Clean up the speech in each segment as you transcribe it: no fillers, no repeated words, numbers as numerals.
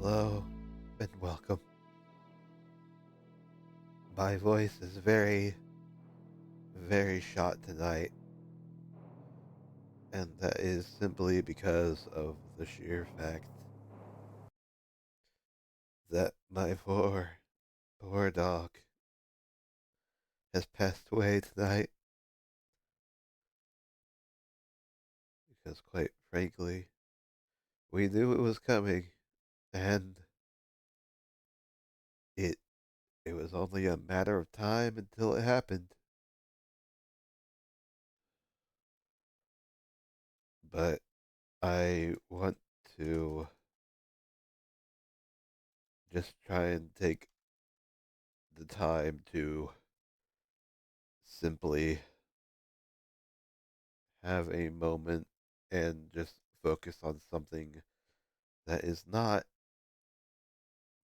Hello and welcome. My voice is very, very shot tonight, and that is simply because of the sheer fact that my poor dog has passed away tonight. Because, quite frankly, we knew it was coming, and it it was only a matter of time until it happened. But I want to just try and take the time to simply have a moment and just focus on something that is not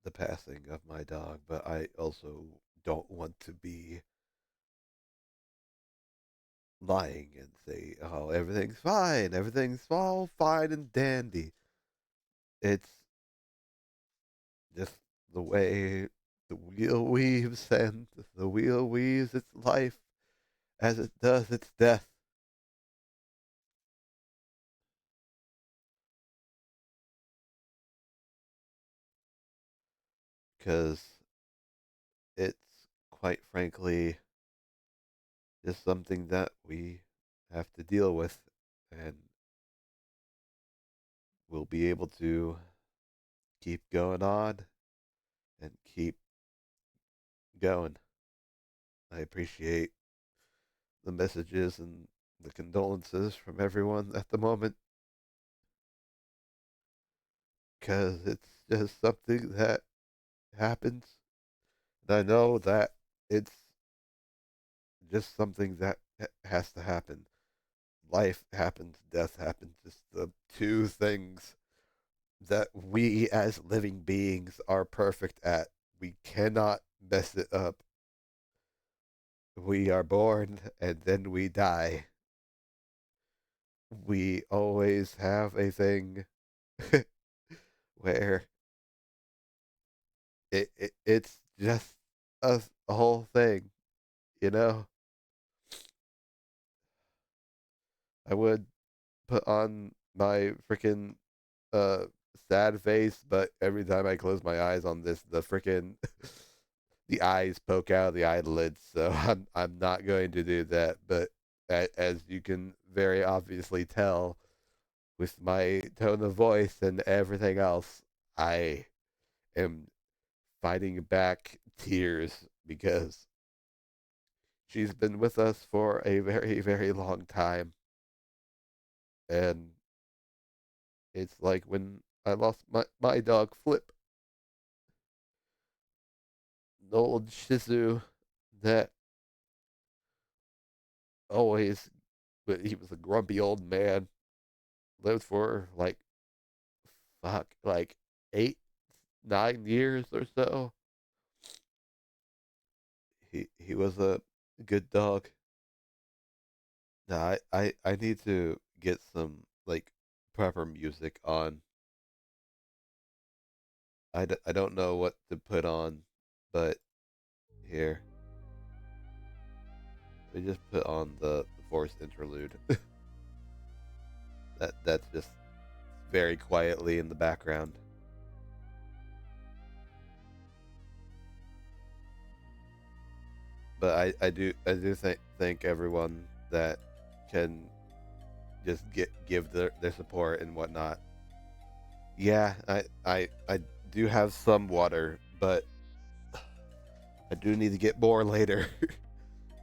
the passing of my dog, but I also don't want to be lying and say, oh, everything's all fine and dandy. It's just the way the wheel weaves, and the wheel weaves its life as it does its death. Because it's quite frankly just something that we have to deal with, and we'll be able to keep going on and keep going. I appreciate the messages and the condolences from everyone at the moment, because it's just something that happens. And I know that it's just something that has to happen. Life happens, death happens, just the two things that we as living beings are perfect at. We cannot mess it up. We are born and then we die. We always have a thing where it's just a whole thing, you know? I would put on my freaking uh sad face, but every time I close my eyes on this, the freaking the eyes poke out of the eyelids, so I'm not going to do that. But as you can very obviously tell with my tone of voice and everything else, I am fighting back tears because she's been with us for a very, very long time. And it's like when I lost my dog Flip, the old Shih Tzu that always, but he was a grumpy old man, lived for like 8, 9 years or so. He was a good dog. Now I need to get some like proper music on. I don't know what to put on, but here we just put on the forced interlude. That's just very quietly in the background. But I do thank everyone that can just give their support and whatnot. Yeah, I do have some water, but I do need to get more later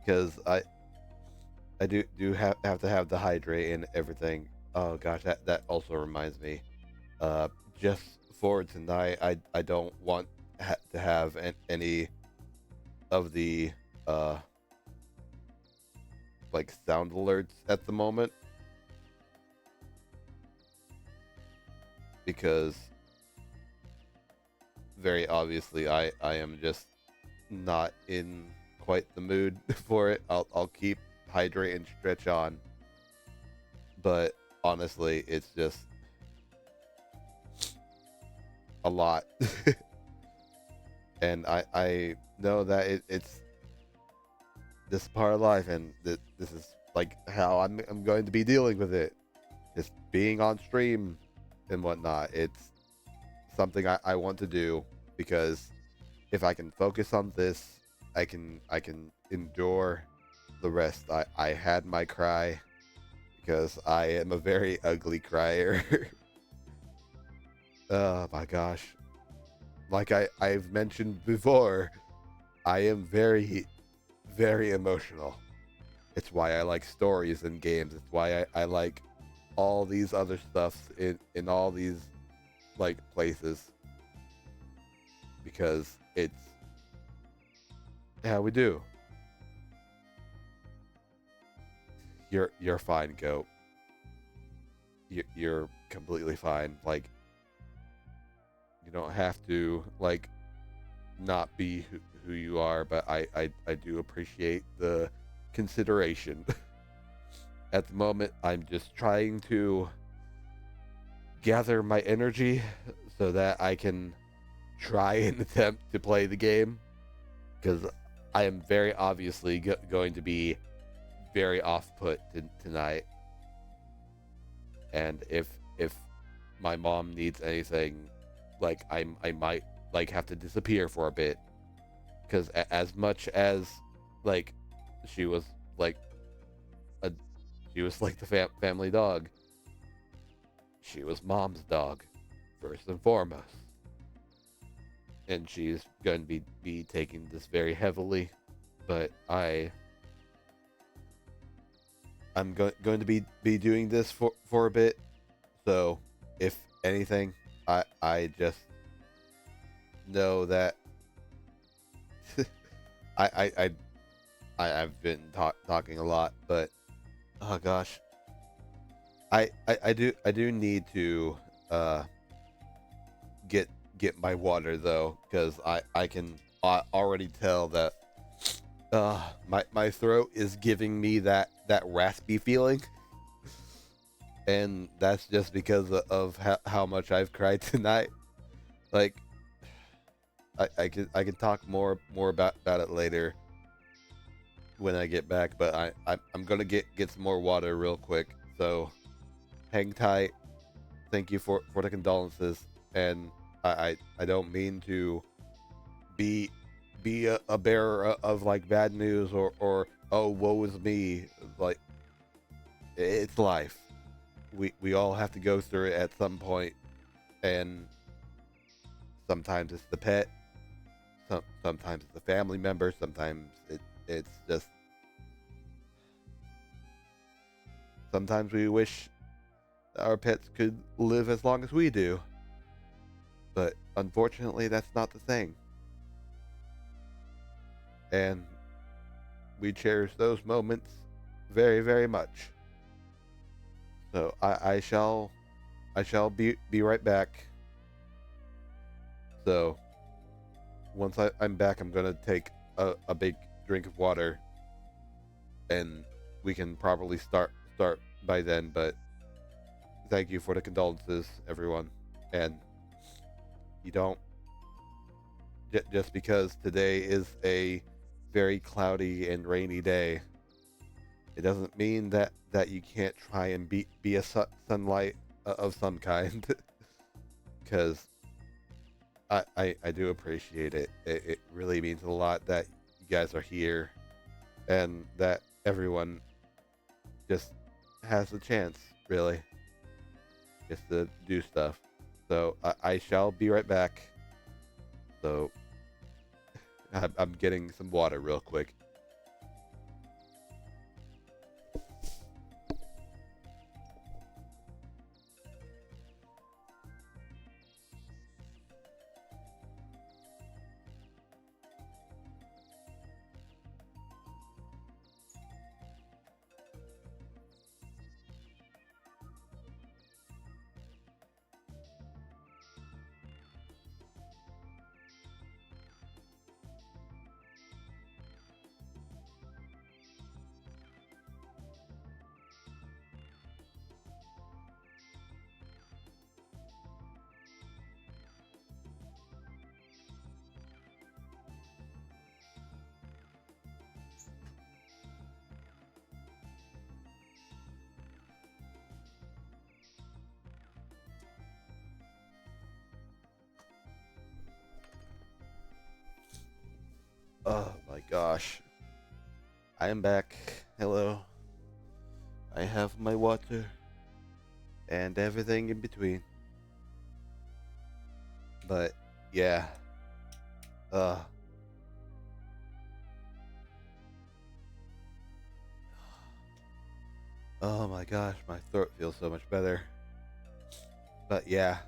because I do have to have the hydrate and everything. Oh gosh, that also reminds me. Uh, just for tonight, I don't want to have any of the uh like sound alerts at the moment because very obviously I am just not in quite the mood for it. I'll keep hydrate and stretch on, but honestly, it's just a lot. And I know that it's this part of life, and this is like how I'm going to be dealing with it. Just being on stream and whatnot. It's something I want to do because if I can focus on this, I can endure the rest. I had my cry because I am a very ugly crier. Oh my gosh. Like I've mentioned before, I am very, very emotional. It's why I like stories in games. It's why I like all these other stuffs in all these like places. Because it's how we do. You're fine, goat. You're completely fine. Like you don't have to like not be who you are, but I do appreciate the consideration. At the moment, I'm just trying to gather my energy so that I can try and attempt to play the game because I am very obviously going to be very off put tonight. And if my mom needs anything, like I might like have to disappear for a bit because as much as like she was like a she was like the family dog, she was mom's dog first and foremost, and she's going to be taking this very heavily. But I'm going to be doing this for a bit. So if anything, I just know that I I I I've been talking a lot, but oh gosh, I do need to uh get my water though, because I can already tell that my throat is giving me that raspy feeling, and that's just because of how much I've cried tonight. Like I can talk more about it later when I get back, but I'm gonna get some more water real quick. So hang tight. Thank you for the condolences, and I don't mean to be a bearer of like bad news or oh woe is me. Like it's life. We all have to go through it at some point, and sometimes it's the pet, sometimes it's a family member, sometimes it's just sometimes we wish our pets could live as long as we do, but unfortunately that's not the thing, and we cherish those moments very, very much. So I shall be right back. So once I'm back, I'm gonna take a big drink of water, and we can probably start by then. But thank you for the condolences, everyone. And you don't just because today is a very cloudy and rainy day, it doesn't mean that you can't try and be a sunlight of some kind. Because I do appreciate it. It really means a lot that you guys are here and that everyone just has a chance, really, just to do stuff. So I shall be right back. So I'm getting some water real quick. gosh. I am back. Hello. I have my water and everything in between. But yeah. Uh oh my gosh, my throat feels so much better. But yeah,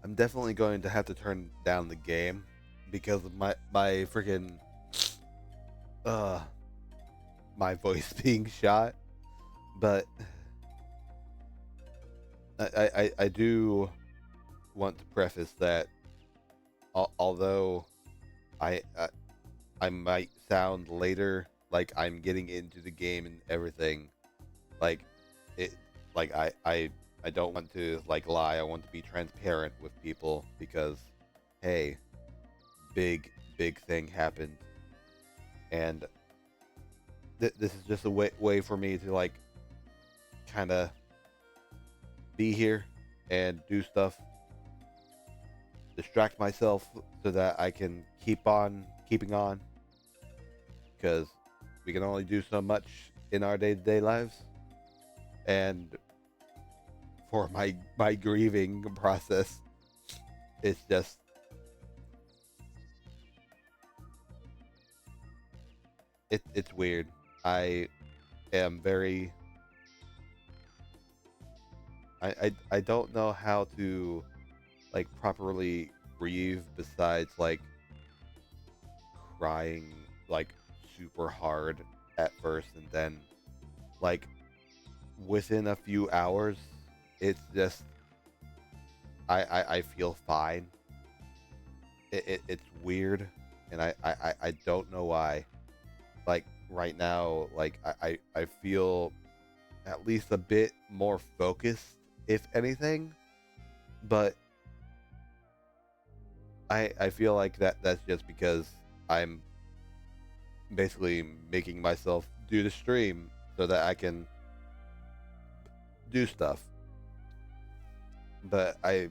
I'm definitely going to have to turn down the game because of my freaking uh my voice being shot. But I do want to preface that although I I might sound later like I'm getting into the game and everything, like it like I don't want to like lie. I want to be transparent with people because hey, big thing happened, and this is just a way for me to like kind of be here and do stuff, distract myself so that I can keep on keeping on because we can only do so much in our day-to-day lives. And for my grieving process, it's just it's weird. I am very I don't know how to like properly grieve besides like crying like super hard at first, and then like within a few hours it's just I feel fine. It's weird, and I don't know why. Like right now, like I feel at least a bit more focused, if anything. But I feel like that's just because I'm basically making myself do the stream so that I can do stuff. But I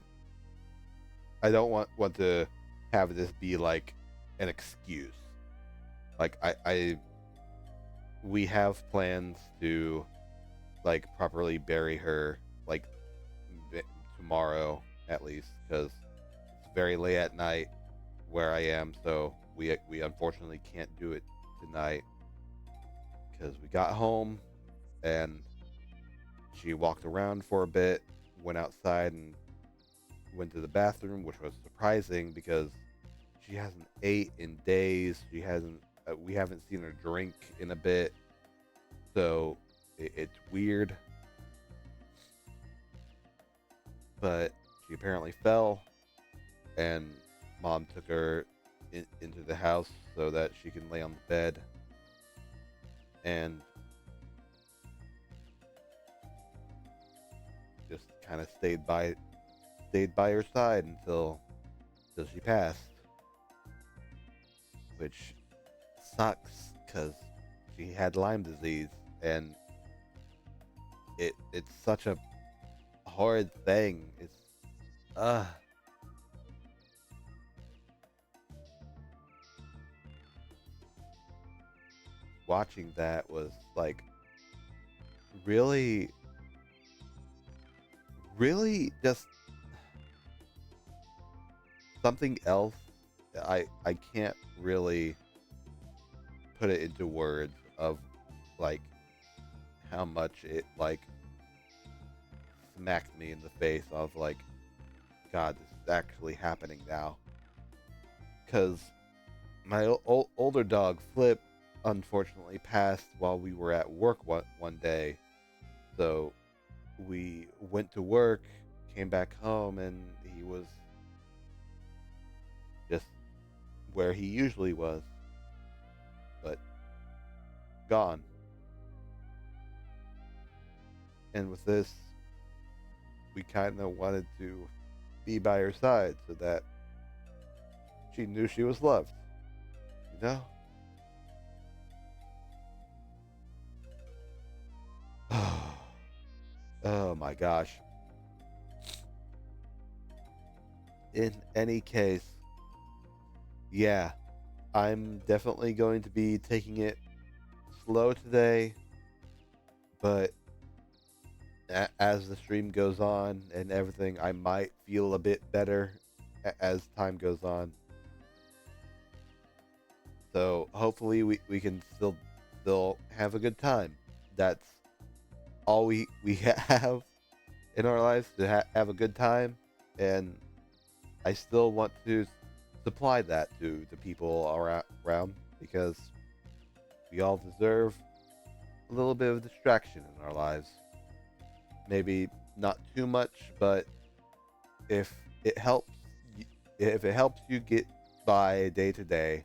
don't want to have this be like an excuse. Like I we have plans to like properly bury her like tomorrow at least because it's very late at night where I am, so we unfortunately can't do it tonight because we got home and she walked around for a bit, went outside and went to the bathroom, which was surprising because she hasn't ate in days. She hasn't. We haven't seen her drink in a bit, so it's weird. But she apparently fell, and mom took her into the house so that she can lay on the bed, and just kind of stayed by her side until she passed, which sucks because she had Lyme disease, and it's such a horrid thing. It's uh watching that was like really really just something else. I can't really put it into words of like how much it like smacked me in the face of like, God, this is actually happening now. Because my older dog Flip unfortunately passed while we were at work one day. So we went to work, came back home, and he was just where he usually was, but gone. And with this, we kind of wanted to be by her side so that she knew she was loved, you know? Oh my gosh. In any case, yeah, I'm definitely going to be taking it slow today, but as the stream goes on and everything, I might feel a bit better as time goes on. So hopefully we can still have a good time. That's all we have in our lives, to have a good time, and I still want to supply that to the people around, because we all deserve a little bit of distraction in our lives. Maybe not too much, but if it helps, if it helps you get by day to day,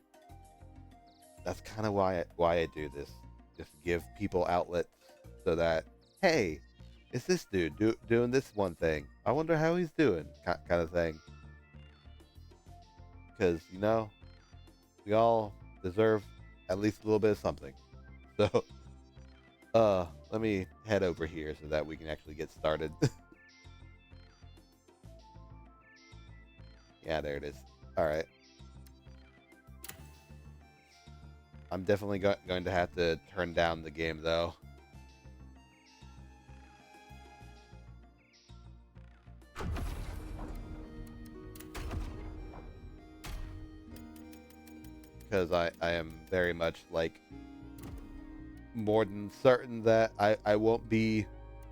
that's kind of why I do this. Just give people outlets so that, hey, it's this dude doing this one thing. I wonder how he's doing, kind of thing. Because we all deserve at least a little bit of something. So, let me head over here so that we can actually get started. Yeah, there it is. All right. I'm definitely going to have to turn down the game though, because I am very much like more than certain that I won't be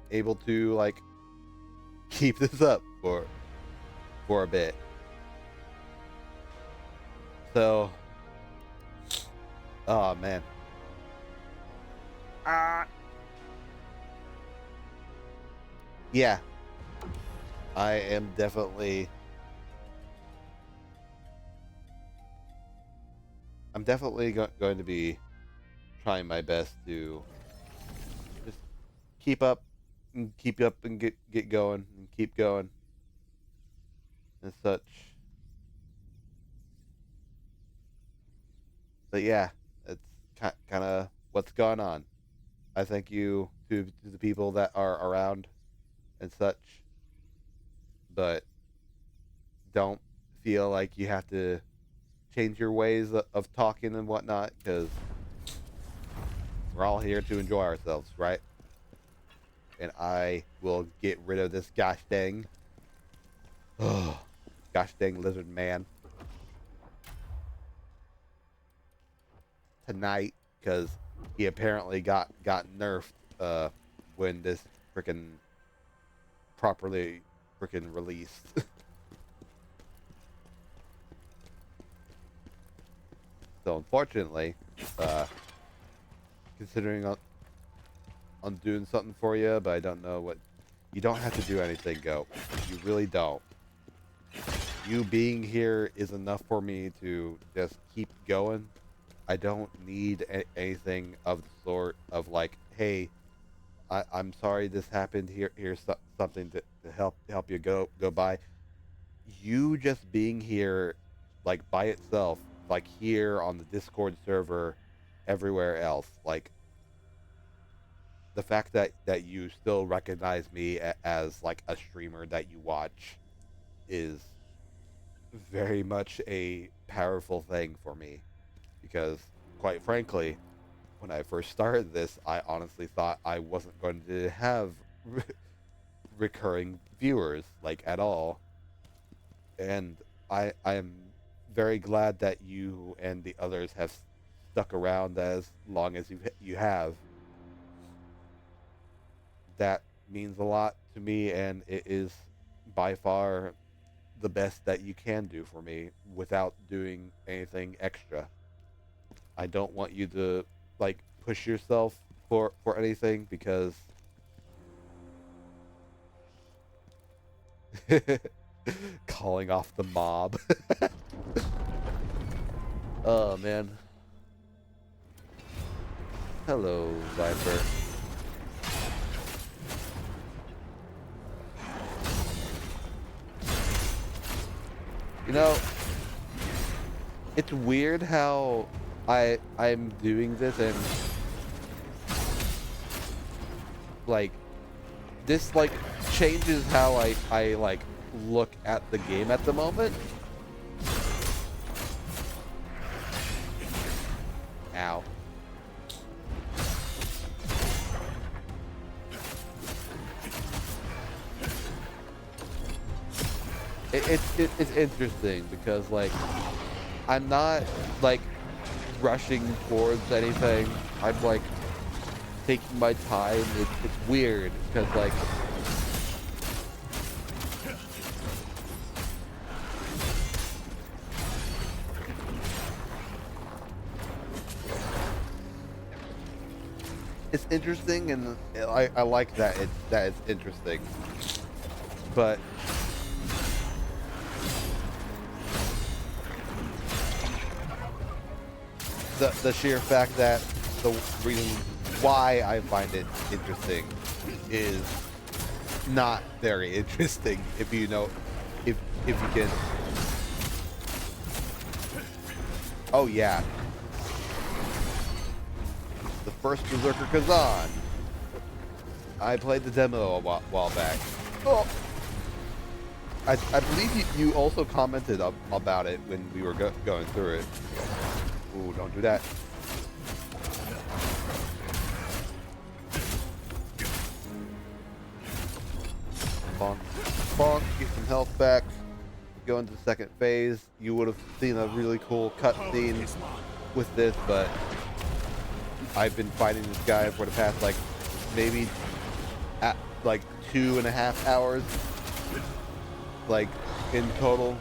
able to like keep this up for a bit. So, oh man. Ah. Yeah, I am definitely. I'm definitely going to be trying my best to just keep up and get going and keep going and such. But yeah, it's kind of what's going on. I thank you to the people that are around and such, but don't feel like you have to change your ways of talking and whatnot, because we're all here to enjoy ourselves, right? And I will get rid of this gosh dang lizard man tonight, because he apparently got nerfed when this freaking properly freaking released. So unfortunately, uh, considering on doing something for you, but I don't know what. You don't have to do anything, Go. You really don't. You being here is enough for me to just keep going. I don't need anything of the sort of like, hey, I'm sorry this happened. Here's something to help you go by. You just being here, like by itself, like here on the Discord server, everywhere else, like the fact that you still recognize me as like a streamer that you watch is very much a powerful thing for me, because quite frankly, when I first started this, I honestly thought I wasn't going to have recurring viewers like at all, and I am very glad that you and the others have stuck around as long as you have. That means a lot to me, and it is by far the best that you can do for me without doing anything extra. I don't want you to like push yourself for anything, because calling off the mob. Oh man. Hello, Viper. You know, it's weird how I'm doing this, and like this like changes how I like look at the game at the moment. It's interesting because like I'm not like rushing towards anything. I'm like taking my time. It's weird because like it's interesting, and I like that it's interesting, but the sheer fact that the reason why I find it interesting is not very interesting if you know if you can. Oh yeah, the first Berserker Khazan. I played the demo a while back. Oh. I believe you also commented about it when we were going through it. Ooh, don't do that. Bonk, bonk, get some health back. Go into the second phase. You would have seen a really cool cutscene with this, but I've been fighting this guy for the past like maybe at like 2.5 hours, like in total.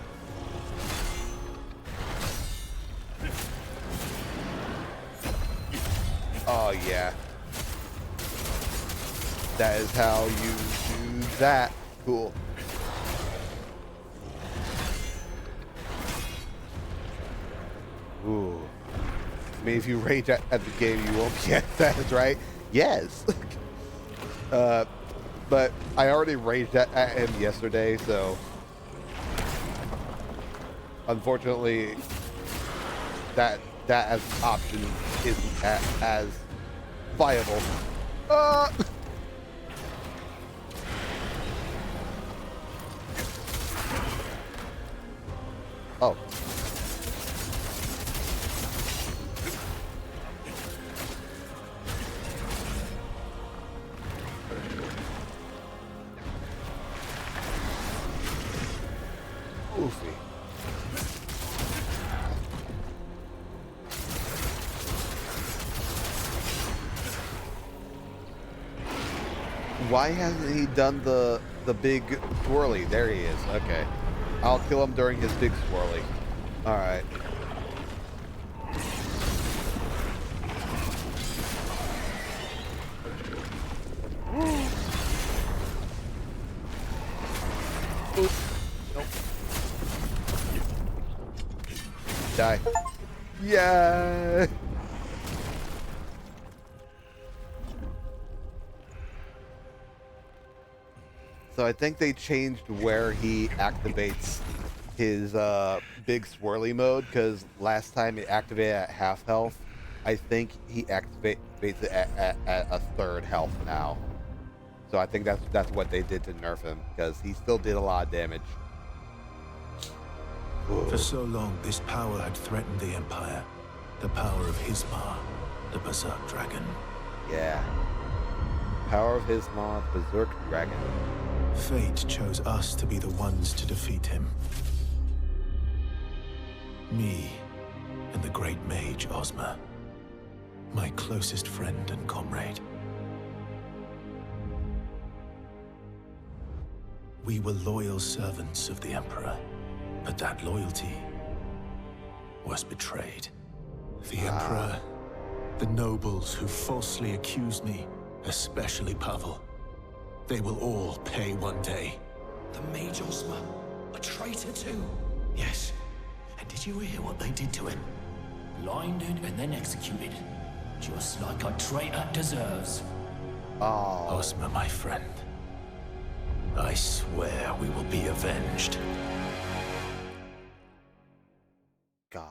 Oh yeah, that is how you do that. Cool. Ooh. I mean, if you rage at the game, you won't be as fast, right? Yes. But I already raged at him yesterday, so unfortunately, that as an option isn't as viable. Oh. Oofy. Why hasn't he done the big swirly? There he is. Okay. I'll kill him during his big swirly. Alright. Nope. Die. Yeah. So I think they changed where he activates his big swirly mode, because last time it activated at half health. I think he activates it at a third health now. So I think that's what they did to nerf him, because he still did a lot of damage. For so long, this power had threatened the Empire. The power of Hismar, the Berserk Dragon. Yeah. Power of Hismar, Berserk Dragon. Fate chose us to be the ones to defeat him. Me and the great mage Ozma. My closest friend and comrade. We were loyal servants of the Emperor, but that loyalty was betrayed. The Emperor, the nobles who falsely accused me, especially Pavel, they will all pay one day. The mage Ozma, a traitor too. Yes. And did you hear what they did to him? Blinded and then executed. Just like a traitor deserves. Oh. Ozma, my friend. I swear we will be avenged.